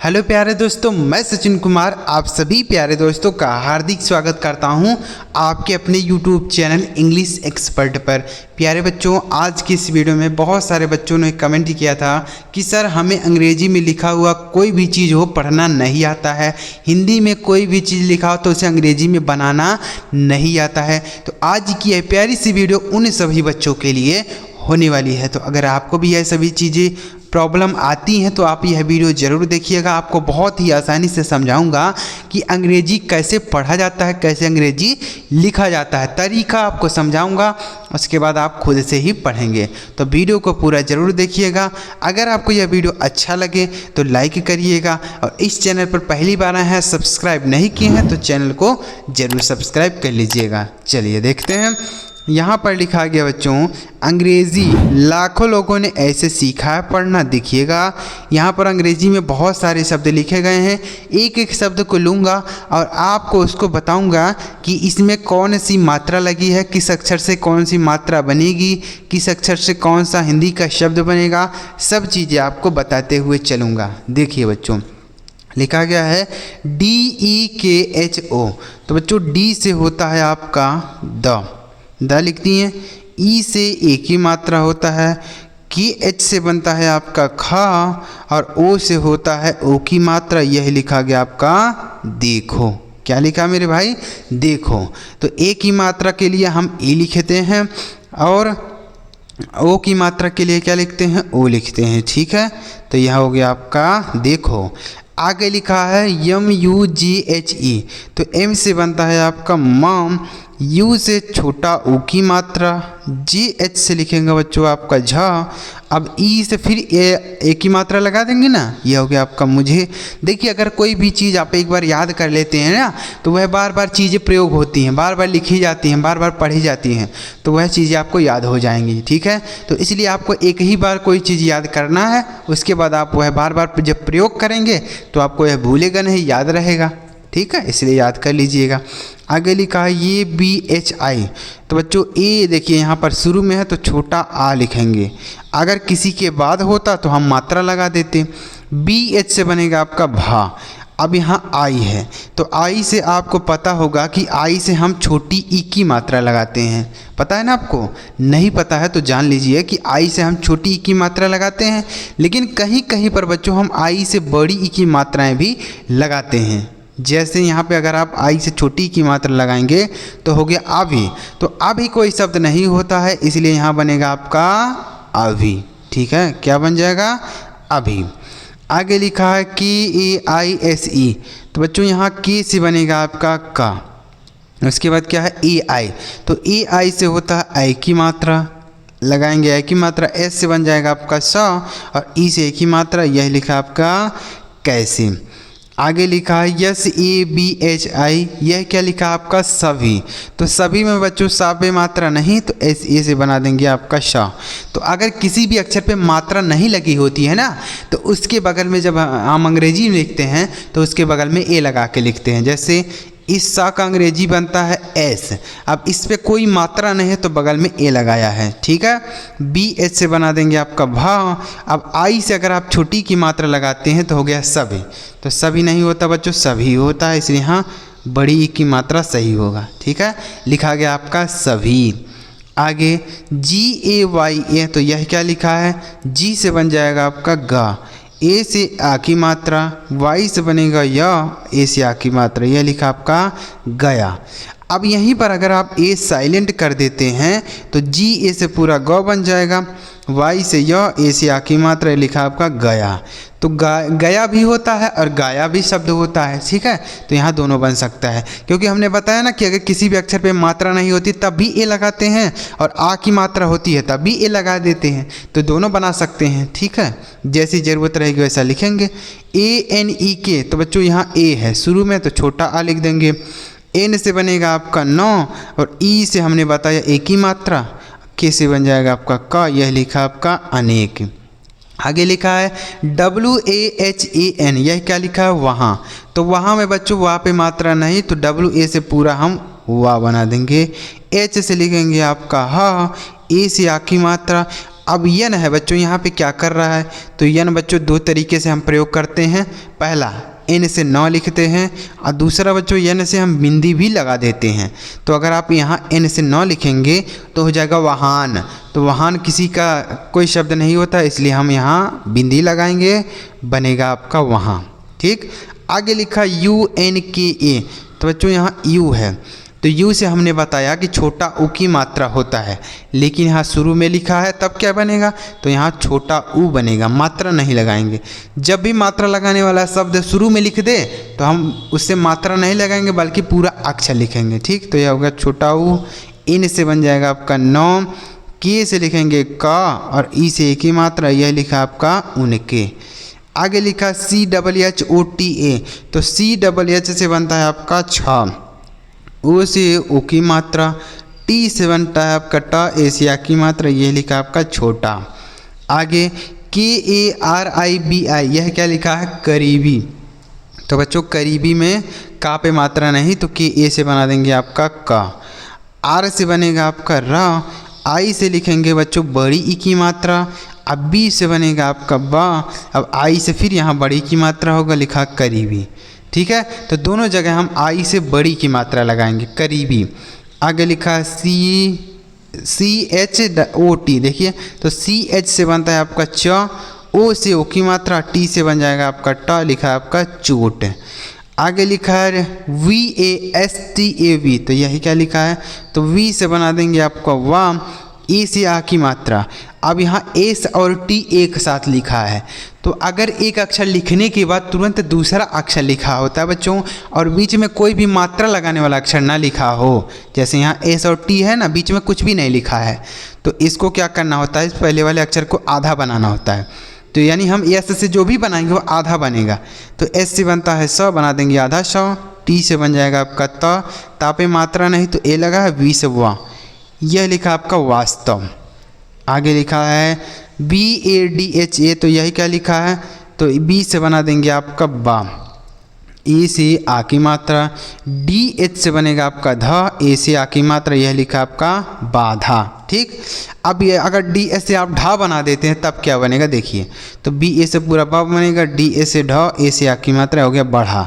Hello प्यारे दोस्तों, मैं सचिन कुमार आप सभी प्यारे दोस्तों का हार्दिक स्वागत करता हूं आपके अपने YouTube चैनल इंग्लिश एक्सपर्ट पर। प्यारे बच्चों, आज की इस वीडियो में बहुत सारे बच्चों ने कमेंट किया था कि सर हमें अंग्रेजी में लिखा हुआ कोई भी चीज़ हो पढ़ना नहीं आता है, हिंदी में कोई भी चीज़ लिखा हो तो उसे अंग्रेजी में बनाना नहीं आता है। तो आज की यह प्यारी सी वीडियो उन सभी बच्चों के लिए होने वाली है। तो अगर आपको भी यह सभी चीज़ें प्रॉब्लम आती हैं तो आप यह वीडियो ज़रूर देखिएगा। आपको बहुत ही आसानी से समझाऊंगा कि अंग्रेजी कैसे पढ़ा जाता है, कैसे अंग्रेजी लिखा जाता है, तरीका आपको समझाऊंगा। उसके बाद आप खुद से ही पढ़ेंगे। तो वीडियो को पूरा ज़रूर देखिएगा। अगर आपको यह वीडियो अच्छा लगे तो लाइक करिएगा, और इस चैनल पर पहली बार आए हैं, सब्सक्राइब नहीं किए हैं तो चैनल को ज़रूर सब्सक्राइब कर लीजिएगा। चलिए देखते हैं। यहाँ पर लिखा गया बच्चों, अंग्रेज़ी लाखों लोगों ने ऐसे सीखा है पढ़ना। देखिएगा यहाँ पर अंग्रेज़ी में बहुत सारे शब्द लिखे गए हैं। एक एक शब्द को लूँगा और आपको उसको बताऊँगा कि इसमें कौन सी मात्रा लगी है, किस अक्षर से कौन सी मात्रा बनेगी, किस अक्षर से कौन सा हिंदी का शब्द बनेगा, सब चीज़ें आपको बताते हुए चलूँगा। देखिए बच्चों, लिखा गया है DEKHO। तो बच्चों डी से होता है आपका द लिख दिए। ई से एक ही मात्रा होता है। KH से बनता है आपका खा, और ओ से होता है ओ की मात्रा। यह लिखा गया आपका देखो। क्या लिखा मेरे भाई? देखो। तो ए की मात्रा के लिए हम ए लिखते हैं, और ओ की मात्रा के लिए क्या लिखते हैं? ओ लिखते हैं। ठीक है, तो यह हो गया आपका देखो। आगे लिखा है MUGHE। तो M से बनता है आपका मम, U से छोटा ऊ की मात्रा, GH से लिखेंगे बच्चों आपका झा। अब ई से फिर ए की मात्रा लगा देंगे ना, यह हो गया आपका मुझे। देखिए, अगर कोई भी चीज़ आप एक बार याद कर लेते हैं ना, तो वह बार बार चीज़ें प्रयोग होती हैं, बार बार लिखी जाती हैं, बार बार पढ़ी जाती हैं, तो वह चीज़ें आपको याद हो जाएंगी। ठीक है, तो इसलिए आपको एक ही बार कोई चीज़ याद करना है, उसके बाद आप वह बार बार जब प्रयोग करेंगे तो आपको यह भूलेगा नहीं, याद रहेगा। ठीक है, इसलिए याद कर लीजिएगा। आगे लिखा है ये BHI। तो बच्चों ए देखिए यहाँ पर शुरू में है तो छोटा आ लिखेंगे। अगर किसी के बाद होता तो हम मात्रा लगा देते। BH से बनेगा आपका भा। अब यहाँ आई है, तो आई से आपको पता होगा कि आई से हम छोटी ई की मात्रा लगाते हैं। पता है ना आपको? नहीं पता है तो जान लीजिए कि आई से हम छोटी ई की मात्रा लगाते हैं, लेकिन कहीं कहीं पर बच्चों हम आई से बड़ी ई की मात्राएं भी लगाते हैं। जैसे यहाँ पे अगर आप आई से छोटी की मात्रा लगाएंगे तो हो गया अभी। तो अभी कोई शब्द नहीं होता है, इसलिए यहाँ बनेगा आपका अभी। ठीक है, क्या बन जाएगा? अभी। आगे लिखा है KAISE। तो बच्चों यहाँ के से बनेगा आपका का। उसके बाद क्या है? AI। तो AI से होता है आई की मात्रा, लगाएंगे आई की मात्रा। S से बन जाएगा आपका सा, और ई से एक ही मात्रा, यह लिखा आपका कैसे। आगे लिखा है SABHI। यह क्या लिखा आपका? सभी। तो सभी में बच्चों सा पे मात्रा नहीं, तो SA से बना देंगे आपका शा। तो अगर किसी भी अक्षर पे मात्रा नहीं लगी होती है ना, तो उसके बगल में जब हम अंग्रेजी में लिखते हैं तो उसके बगल में ए लगा के लिखते हैं। जैसे इस सा का अंग्रेजी बनता है एस। अब इस पे कोई मात्रा नहीं है तो बगल में ए लगाया है। ठीक है, BH से बना देंगे आपका भा। अब आई से अगर आप छोटी की मात्रा लगाते हैं तो हो गया सभी। तो सभी नहीं होता बच्चों, सभी होता है, इसलिए यहाँ बड़ी ई की मात्रा सही होगा। ठीक है, लिखा गया आपका सभी। आगे GAYA। तो यह क्या लिखा है? जी से बन जाएगा आपका गा। ए से आ की मात्रा, वाई से बनेगा या, ए से आ की मात्रा, यह लिखा आपका गया। अब यहीं पर अगर आप ए साइलेंट कर देते हैं तो GA से पूरा गौ बन जाएगा, वाई से या, ए से आ की मात्रा, लिखा आपका गया। तो गया भी होता है और गाया भी शब्द होता है। ठीक है, तो यहाँ दोनों बन सकता है, क्योंकि हमने बताया ना कि अगर किसी भी अक्षर पे मात्रा नहीं होती तब भी ए लगाते हैं, और आ की मात्रा होती है तब भी ए लगा देते हैं, तो दोनों बना सकते हैं। ठीक है, जैसी ज़रूरत रहेगी वैसा लिखेंगे। ANEK। तो बच्चों यहाँ ए है शुरू में, तो छोटा आ लिख देंगे। एन से बनेगा आपका नौ, और ई से हमने बताया एक ही मात्रा, के से बन जाएगा आपका का, यह लिखा आपका अनेक। आगे लिखा है WAHAN। यह क्या लिखा है? वहाँ। तो वहाँ में बच्चों वहाँ पे मात्रा नहीं, तो WA से पूरा हम वाह बना देंगे। H से लिखेंगे आपका हा, ए से आ की मात्रा। अब यन है बच्चों, यहाँ पे क्या कर रहा है, तो यन बच्चों दो तरीके से हम प्रयोग करते हैं। पहला एन से 9 लिखते हैं और दूसरा बच्चों यन से हम बिंदी भी लगा देते हैं। तो अगर आप यहाँ एन से 9 लिखेंगे तो हो जाएगा वाहन। तो वाहन किसी का कोई शब्द नहीं होता, इसलिए हम यहाँ बिंदी लगाएंगे, बनेगा आपका वहाँ। ठीक, आगे लिखा UNKA, तो बच्चों यहाँ यू है, तो यू से हमने बताया कि छोटा ऊ की मात्रा होता है, लेकिन यहाँ शुरू में लिखा है तब क्या बनेगा, तो यहाँ छोटा ऊ बनेगा, मात्रा नहीं लगाएंगे। जब भी मात्रा लगाने वाला शब्द शुरू में लिख दे तो हम उससे मात्रा नहीं लगाएंगे बल्कि पूरा अक्षर लिखेंगे। ठीक, तो यह होगा छोटा ऊ। इन से बन जाएगा आपका 9, के से लिखेंगे का और ई से एक ही मात्रा, यह लिखा आपका उनके। आगे लिखा CHHOTA, तो CHH से बनता है आपका 6, ओ से ओ की मात्रा, टी से बनता है आपका ट, एशिया की मात्रा, यह लिखा आपका छोटा। आगे KARIBI, यह क्या लिखा है, करीबी। तो बच्चों करीबी में का पे मात्रा नहीं, तो KA से बना देंगे आपका का। आर से बनेगा आपका रा, आई से लिखेंगे बच्चों बड़ी ई की मात्रा, अब बी से बनेगा आपका बा, अब आई से फिर यहाँ बड़ी की मात्रा होगा, लिखा करीबी। ठीक है, तो दोनों जगह हम आई से बड़ी की मात्रा लगाएंगे, करीबी। आगे लिखा CHOT, देखिए तो CH से बनता है आपका च, ओ से ओ की मात्रा, टी से बन जाएगा आपका ट, लिखा है आपका चोट। आगे लिखा है VASTAV, तो यही क्या लिखा है, तो वी से बना देंगे आपका वाम, ए से आ की मात्रा। अब यहाँ एस और टी एक साथ लिखा है, तो अगर एक अक्षर लिखने के बाद तुरंत दूसरा अक्षर लिखा होता है बच्चों, और बीच में कोई भी मात्रा लगाने वाला अक्षर ना लिखा हो, जैसे यहाँ एस और टी है ना, बीच में कुछ भी नहीं लिखा है, तो इसको क्या करना होता है, इस पहले वाले अक्षर को आधा बनाना होता है। तो यानी हम एस से जो भी बनाएंगे वो आधा बनेगा, तो एस से बनता है 100, बना देंगे आधा 100, टी से बन जाएगा आपका त, ता पे मात्रा नहीं तो ए लगा है, वी से वा, यह लिखा आपका वास्तव। आगे लिखा है BADHA, तो यही क्या लिखा है, तो बी से बना देंगे आपका बा, ए से आ की मात्रा, DH से बनेगा आपका ध, ए से आ की मात्रा, यह लिखा आपका बाधा। ठीक, अब ये अगर DS से आप ढा बना देते हैं तब क्या बनेगा, देखिए तो BA से पूरा बा बनेगा, DA से ढ, ए से आ की मात्रा, हो गया बढ़ा।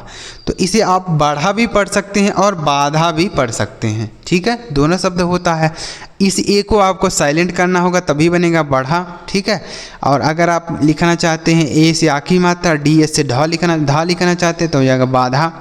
तो इसे आप बढ़ा भी पढ़ सकते हैं और बाधा भी पढ़ सकते हैं। ठीक है, दोनों शब्द होता है। इस ए को आपको साइलेंट करना होगा तभी बनेगा बढ़ा। ठीक है, और अगर आप लिखना चाहते हैं ए से आ की मात्रा, DS से ढा लिखना चाहते हैं तो हो जाएगा बाधा।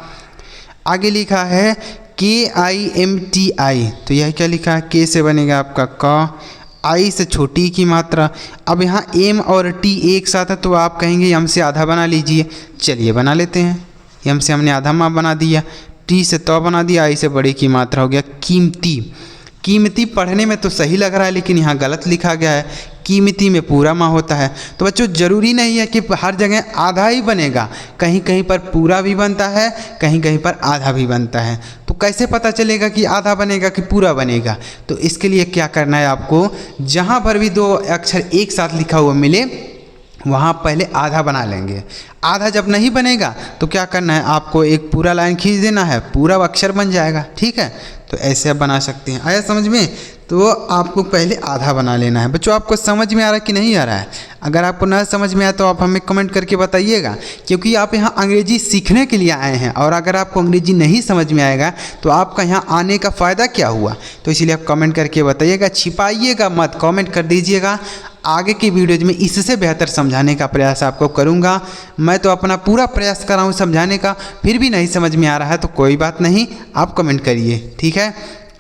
आगे लिखा है KIMTI, तो यह क्या लिखा है, के से बनेगा आपका क, आई से छोटी की मात्रा। अब यहाँ एम और टी एक साथ है तो आप कहेंगे एम से आधा बना लीजिए, चलिए बना लेते हैं। एम से हमने आधा माप बना दिया, टी से तो बना दिया, आई से बड़ी की मात्रा हो गया कीमती। कीमती पढ़ने में तो सही लग रहा है लेकिन यहाँ गलत लिखा गया है, कीमती में पूरा माह होता है। तो बच्चों ज़रूरी नहीं है कि हर जगह आधा ही बनेगा, कहीं कहीं पर पूरा भी बनता है, कहीं कहीं पर आधा भी बनता है। तो कैसे पता चलेगा कि आधा बनेगा कि पूरा बनेगा, तो इसके लिए क्या करना है आपको, जहाँ पर भी दो अक्षर एक साथ लिखा हुआ मिले वहाँ पहले आधा बना लेंगे। आधा जब नहीं बनेगा तो क्या करना है, आपको एक पूरा लाइन खींच देना है, पूरा अक्षर बन जाएगा। ठीक है, तो ऐसे आप बना सकते हैं। आया समझ में? तो आपको पहले आधा बना लेना है। बच्चों आपको समझ में आ रहा है कि नहीं आ रहा है? अगर आपको ना समझ में आए तो आप हमें कमेंट करके बताइएगा, क्योंकि आप यहाँ अंग्रेजी सीखने के लिए आए हैं और अगर आपको अंग्रेजी नहीं समझ में आएगा तो आपका यहाँ आने का फ़ायदा क्या हुआ। तो इसीलिए आप कमेंट करके बताइएगा, छिपाइएगा मत, कमेंट कर दीजिएगा। आगे की वीडियोज में इससे बेहतर समझाने का प्रयास आपको करूँगा। मैं तो अपना पूरा प्रयास कर रहा हूँ समझाने का, फिर भी नहीं समझ में आ रहा है तो कोई बात नहीं, आप कमेंट करिए। ठीक है,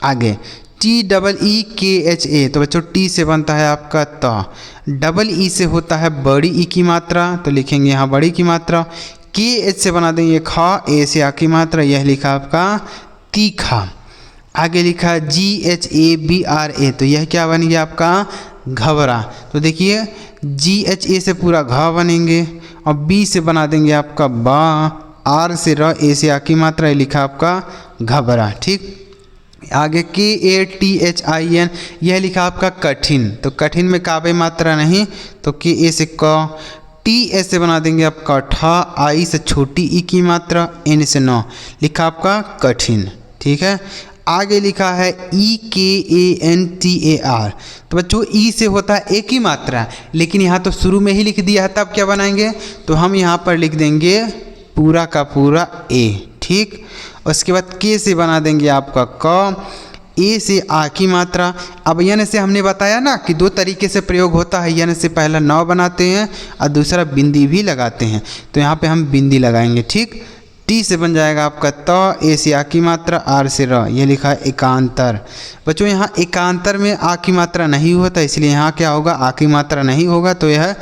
आगे TEEKHA, तो बच्चों टी से बनता है आपका त, डबल ई से होता है बड़ी ई की मात्रा, तो लिखेंगे यहाँ बड़ी की मात्रा। KH से बना देंगे खा, ए से आ की मात्रा, यह लिखा आपका तीखा। आगे लिखा GHABRA, तो यह क्या बन गया आपका घबरा। तो देखिए GHA से पूरा घ बनेंगे और B से बना देंगे आपका बा, आर से र, ए से आ की मात्रा, लिखा आपका घबरा। ठीक, आगे KATHIN, यह लिखा आपका कठिन। तो कठिन में काबे मात्रा नहीं तो KA से क, TS से बना देंगे आपका ठा, आई से छोटी ई की मात्रा, N से 9, लिखा आपका कठिन। ठीक है, आगे लिखा है EKANTAR। तो बच्चों ई से होता है एक ही मात्रा, लेकिन यहाँ तो शुरू में ही लिख दिया है, तब क्या बनाएंगे, तो हम यहाँ पर लिख देंगे पूरा का पूरा ए, ठीक। उसके बाद के से बना देंगे आपका क, ए से आ की मात्रा। अब यन से हमने बताया ना कि दो तरीके से प्रयोग होता है, यन से पहला नौ बनाते हैं और दूसरा बिंदी भी लगाते हैं, तो यहाँ पे हम बिंदी लगाएंगे, ठीक। टी से बन जाएगा आपका त, ए से आ की मात्रा, आर से र, ये लिखा है एकांतर। बच्चों यहाँ एकांतर में आ की मात्रा नहीं होता, इसलिए यहाँ क्या होगा, आ की मात्रा नहीं होगा, तो यह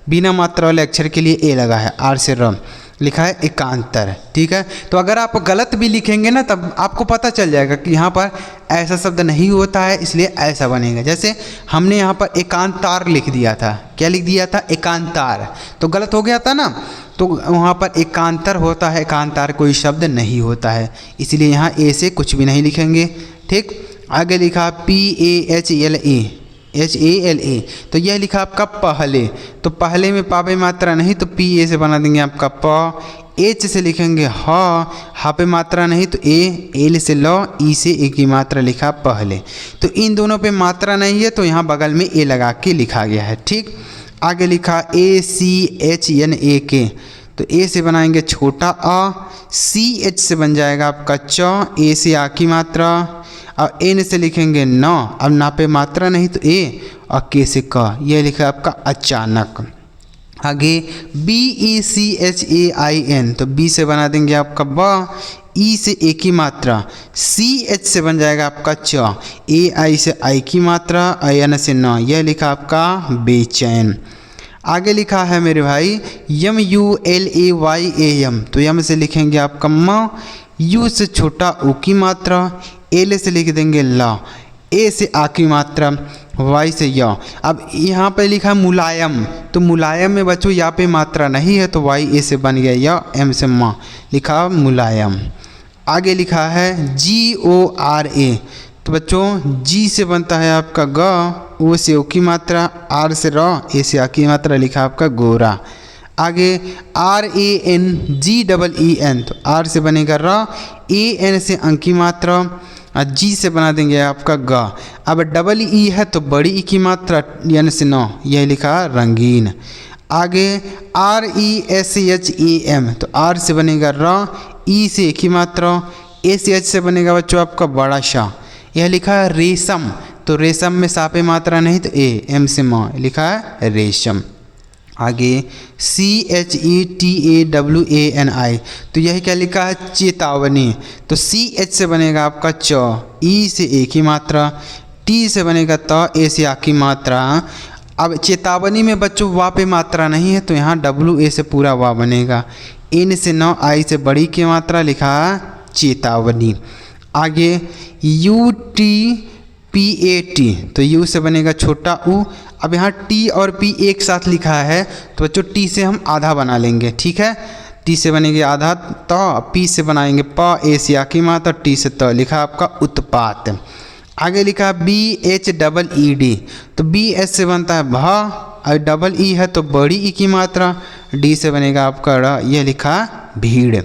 बिना मात्रा वाले अक्षर के लिए ए लगा है, आर से र लिखा है एकांतर, ठीक है। तो अगर आप गलत भी लिखेंगे ना तब आपको पता चल जाएगा कि यहाँ पर ऐसा शब्द नहीं होता है, इसलिए ऐसा बनेगा। जैसे हमने यहाँ पर एकांतार लिख दिया था, क्या लिख दिया था, एकांतार, तो गलत हो गया था ना, तो वहाँ पर एकांतर होता है, एकांतार कोई शब्द नहीं होता है, इसलिए यहाँ ए से कुछ भी नहीं लिखेंगे, ठीक। आगे लिखा PAHLA, तो यह लिखा आपका पहले, तो पहले में पावे मात्रा नहीं, तो पी ए से बना देंगे आपका प। एच से लिखेंगे हा पे मात्रा नहीं, तो ए, एल से ल, ई से ए की मात्रा लिखा पहले। तो इन दोनों पे मात्रा नहीं है, तो यहाँ बगल में ए लगा के लिखा गया है, ठीक। आगे लिखा ACHNAK, तो ए से बनाएंगे छोटा आ, CH से बन जाएगा आपका च, ए से आ की मात्रा, और एन से लिखेंगे न, अब ना पे मात्रा नहीं तो ए, और के से क, यह लिखा आपका अचानक। आगे BECHAIN, तो बी से बना देंगे आपका ब, ई से ए की मात्रा, CH से बन जाएगा आपका च, AI से आई की मात्रा, IN से न, यह लिखा आपका बेचैन। आगे लिखा है मेरे भाई MULAYAM, तो यम से लिखेंगे आपका म, यू से छोटा ऊ की मात्रा, एल से लिख देंगे ला, ए से आ की मात्रा, वाई से या। अब यहाँ पे लिखा मुलायम, तो मुलायम में बच्चों यहाँ पे मात्रा नहीं है, तो वाई ए से बन गया या, एम से माँ लिखा मुलायम। आगे लिखा है GORA, तो बच्चों जी से बनता है आपका ग, ओ से ओ की मात्रा, आर से र, ए से आ की मात्रा, लिखा आपका गोरा। आगे RANGEEN, तो आर से बनेगा र, AN से अंक की मात्रा, और जी से बना देंगे आपका ग। अब डबल ई है तो बड़ी ई की मात्रा, यानी से नौ, यह लिखा रंगीन। आगे RESHEM, तो आर से बनेगा र, ई से एक ही मात्रा, ACH से बनेगा बच्चों आपका बड़ा शाह, यह लिखा है रेशम, तो रेशम में सापे मात्रा नहीं तो ए, एम से माँ लिखा है रेशम। आगे CHETAWANI, तो यही क्या लिखा है चेतावनी, तो CH से बनेगा आपका च, ई से ए की मात्रा, टी से बनेगा त, ए से आ की मात्रा। अब चेतावनी में बच्चों वा पे मात्रा नहीं है, तो यहाँ WA से पूरा वा बनेगा, एन से न, आई से बड़ी की मात्रा, लिखा है चेतावनी। आगे UTPAT, तो यू से बनेगा छोटा ऊ। अब यहाँ टी और पी एक साथ लिखा है, तो बच्चों टी से हम आधा बना लेंगे, ठीक है। टी से बनेंगे आधा त, पी से बनाएंगे प, ए से आ की मात्रा, टी से त, लिखा आपका उत्पात। आगे लिखा BHEED, तो BH से बनता है भ, और डबल ई है तो बड़ी ई की मात्रा, डी से बनेगा आपका र, यह लिखा भीड़।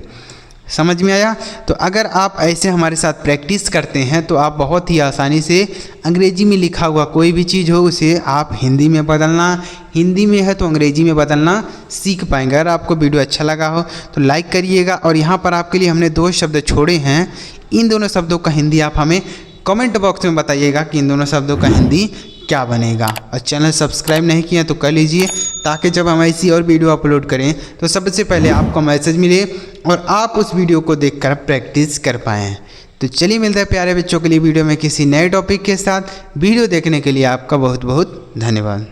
समझ में आया। तो अगर आप ऐसे हमारे साथ प्रैक्टिस करते हैं तो आप बहुत ही आसानी से अंग्रेजी में लिखा हुआ कोई भी चीज़ हो उसे आप हिंदी में बदलना, हिंदी में है तो अंग्रेजी में बदलना सीख पाएंगे। अगर आपको वीडियो अच्छा लगा हो तो लाइक करिएगा। और यहाँ पर आपके लिए हमने 2 शब्द छोड़े हैं, इन दोनों शब्दों का हिंदी आप हमें कमेंट बॉक्स में बताइएगा कि इन दोनों शब्दों का हिंदी क्या बनेगा। और चैनल सब्सक्राइब नहीं किया तो कर लीजिए, ताकि जब हम ऐसी और वीडियो अपलोड करें तो सबसे पहले आपको मैसेज मिले और आप उस वीडियो को देखकर प्रैक्टिस कर पाएँ। तो चलिए मिलते हैं प्यारे बच्चों के लिए वीडियो में किसी नए टॉपिक के साथ। वीडियो देखने के लिए आपका बहुत बहुत धन्यवाद।